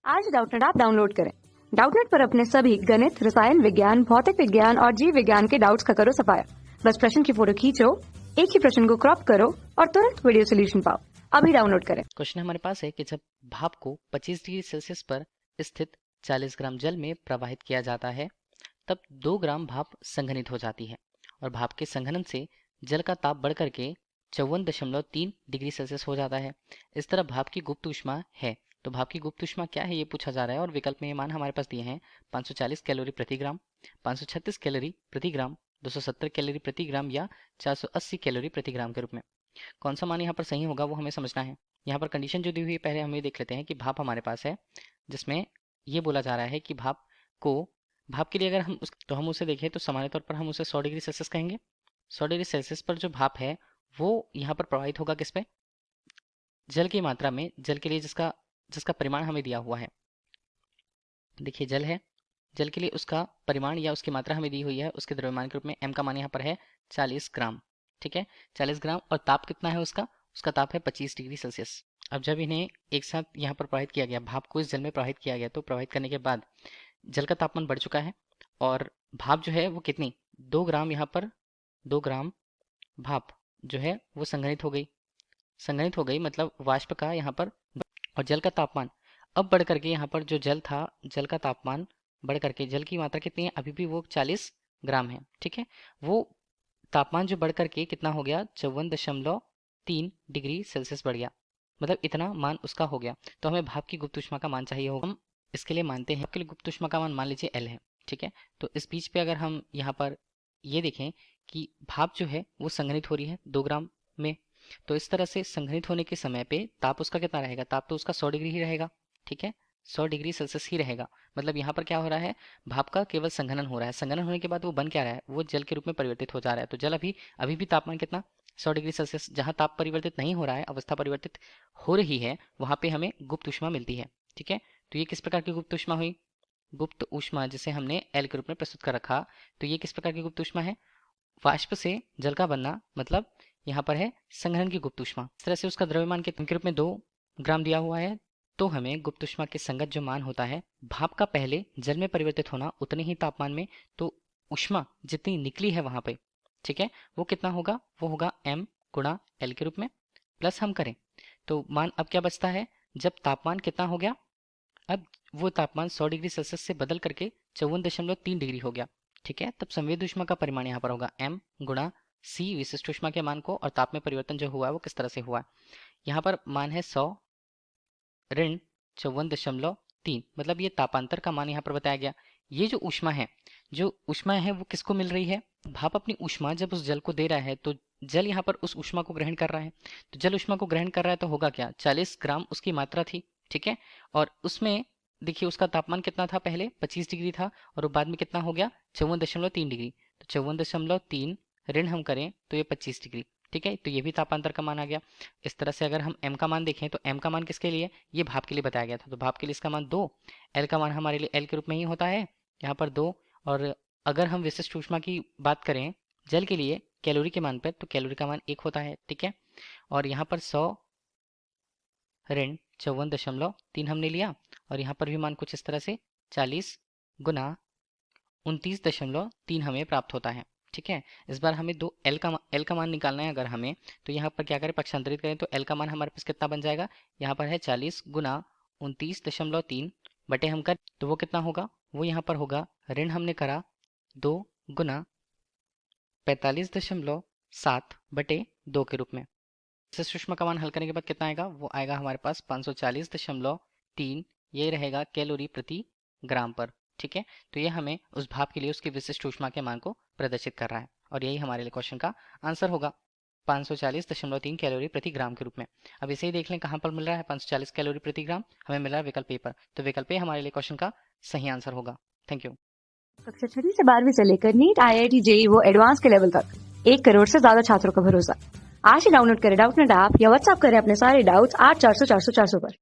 आज Doubtnut app download करें। Doubtnut पर अपने सभी गणित, रसायन विज्ञान, भौतिक विज्ञान और जीव विज्ञान के डाउट्स का करो सफाया। बस प्रश्न की फोटो खींचो, एक ही प्रश्न को क्रॉप करो और तुरंत वीडियो सोल्यूशन पाओ। अभी डाउनलोड करें। क्वेश्चन हमारे पास है कि जब भाप को 25 डिग्री सेल्सियस पर स्थित 40 ग्राम जल में प्रवाहित किया जाता है तब 2 ग्राम भाप संघनित हो जाती है और भाप के संघनन से जल का ताप बढ़कर के 54.3 डिग्री सेल्सियस हो जाता है। इस तरह भाप की गुप्त ऊष्मा है। तो भाप की गुप्त ऊष्मा क्या है ये पूछा जा रहा है और विकल्प में ये मान हमारे पास दिए हैं 540 कैलोरी प्रति ग्राम, 536 कैलोरी प्रति ग्राम, 270 कैलोरी प्रति ग्राम या 480 कैलोरी प्रति ग्राम के रूप में। कौन सा मान यहाँ पर सही होगा वो हमें समझना है। यहाँ पर कंडीशन जो दी हुई है पहले हम ये देख लेते हैं कि भाप हमारे पास है जिसमें ये बोला जा रहा है कि भाप के लिए अगर हम उसे देखें तो सामान्य तौर पर हम उसे 100 डिग्री सेल्सियस कहेंगे। 100 डिग्री सेल्सियस पर जो भाप है वो यहाँ पर प्रवाहित होगा किस पे, जल की मात्रा में, जल के लिए जिसका परिमाण हमें दिया हुआ है। देखिए जल है, जल के लिए उसका परिमाण या उसकी मात्रा हमें दी हुई है उसके द्रव्यमान के रूप में। m का मान यहाँ पर है 40 ग्राम, ठीक है 40 ग्राम। और ताप कितना है उसका ताप है 25 डिग्री सेल्सियस। अब जब इन्हें एक साथ यहाँ पर प्रवाहित किया गया, भाप को इस जल में प्रवाहित किया गया, तो प्रवाहित करने के बाद जल का तापमान बढ़ चुका है और भाप जो है वो कितनी 2 ग्राम, यहाँ पर 2 ग्राम भाप जो है वो संघनित हो गई मतलब वाष्प का यहाँ पर। और जल का तापमान अब बढ़ करके यहाँ पर जो जल था, जल का तापमान बढ़ करके, जल की मात्रा कितनी है अभी भी वो 40 ग्राम है, ठीक है। वो तापमान जो बढ़ करके कितना हो गया 54.3 डिग्री सेल्सियस बढ़ गया, मतलब इतना मान उसका हो गया। तो हमें भाप की गुप्त ऊष्मा का मान चाहिए होगा। हम इसके लिए मानते हैं कि गुप्त ऊष्मा का मान लीजिए L है, ठीक है। तो इस बीच पे अगर हम यहाँ पर ये देखें कि भाप जो है वो संघनित हो रही है 2 ग्राम में, तो इस तरह से संघनित होने के समय पे ताप उसका कितना रहेगा, ताप तो उसका 100 डिग्री ही रहेगा, ठीक है 100 डिग्री सेल्सियस ही रहेगा। मतलब यहाँ पर क्या हो रहा है, भाप का केवल संघनन हो रहा है। संघनन होने के बाद वो बन क्या रहा है, वो जल के रूप में परिवर्तित हो जा रहा है। तो जल अभी भी तापमान कितना 100 डिग्री सेल्सियस, जहाँ ताप परिवर्तित नहीं हो रहा है, अवस्था परिवर्तित हो रही है, वहाँ पे हमें गुप्त ऊष्मा मिलती है, ठीक है। तो ये किस प्रकार की गुप्त ऊष्मा हुई, गुप्त ऊष्मा जिसे हमने एल के रूप में प्रस्तुत कर रखा। तो ये किस प्रकार की गुप्त ऊष्मा है, वाष्प से जल का बनना, मतलब यहाँ पर है संघनन की गुप्त ऊष्मा। इस तरह से उसका द्रव्यमान के रूप में 2 ग्राम दिया हुआ है। तो हमें गुप्त ऊष्मा के संगत जो मान होता है, भाप का पहले जल में परिवर्तित होना उतने ही तापमान में, तो ऊष्मा जितनी निकली है वहां पे, ठीक है, वो कितना होगा, वो होगा m गुणा L के रूप में। प्लस हम करें तो मान अब क्या बचता है, जब तापमान कितना हो गया, अब वो तापमान 100 डिग्री सेल्सियस से बदल करके 54.3 डिग्री हो गया, ठीक है। तब संवेद ऊष्मा का परिमाण यहाँ पर होगा m गुणा c, विशिष्ट ऊष्मा के मान को, और ताप में परिवर्तन जो हुआ है वो किस तरह से हुआ है। यहाँ पर मान है 100 ऋण 54.3, मतलब ये तापांतर का मान यहाँ पर बताया गया। ये जो ऊष्मा है वो किसको मिल रही है, भाप अपनी ऊष्मा जब उस जल को दे रहा है तो जल यहाँ पर उस ऊष्मा को ग्रहण कर रहा है। तो जल ऊष्मा को ग्रहण कर रहा है तो होगा क्या, 40 ग्राम उसकी मात्रा थी, ठीक है। और उसमें देखिए उसका तापमान कितना था, पहले 25 डिग्री था और बाद में कितना हो गया 54.3 डिग्री। तो 54.3 ऋण हम करें तो ये 25 डिग्री, ठीक है। तो ये भी तापांतर का मान आ गया। इस तरह से अगर हम m का मान देखें तो m का मान किसके लिए, ये भाप के लिए बताया गया था, तो भाप के लिए इसका मान 2, l का मान हमारे लिए l के रूप में ही होता है यहाँ पर 2। और अगर हम विशिष्ट ऊष्मा की बात करें जल के लिए कैलोरी के मान पर, तो कैलोरी का मान 1 होता है, ठीक है। और यहाँ पर 100 ऋण 54.3 हमने लिया और यहाँ पर भी मान कुछ इस तरह से 40 गुना 29.3 हमें प्राप्त होता है, ठीक है। इस बार हमें L का मान निकालना है अगर हमें, तो यहाँ पर क्या करें, पक्षांतरित करें तो L का मान हमारे पास कितना बन जाएगा, यहाँ पर है 40 गुना 29.3 बटे हम कर, तो वो कितना होगा, वो यहाँ पर होगा ऋण हमने करा 2 गुना 45.7 बटे 2 के रूप में। विशिष्ट ऊष्मा का मान हल करने के बाद कितना आएगा, वो आएगा हमारे पास 540.3, ये रहेगा कैलोरी प्रति ग्राम पर, ठीक है। तो ये हमें उस भाप के लिए उसकी विशिष्ट ऊष्मा के मान को प्रदर्शित कर रहा है और यही हमारे लिए क्वेश्चन का आंसर होगा 540.3 कैलोरी प्रति ग्राम के रूप में। अब इसे ही देख लें कहाँ पर मिल रहा है 540 कैलोरी प्रति ग्राम, हमें मिल रहा है विकल्प ए पर, तो विकल्प ए हमारे लिए क्वेश्चन का सही आंसर होगा। Thank you. कक्षा 6 से 12वीं से लेकर नीट, IIT, JEE वो एडवांस के लेवल तक 1 करोड़ से ज्यादा छात्रों का भरोसा। आज ही डाउनलोड करें डाउटनेट ऐप या व्हाट्सएप करें अपने सारे डाउट्स 8400 400 400 पर।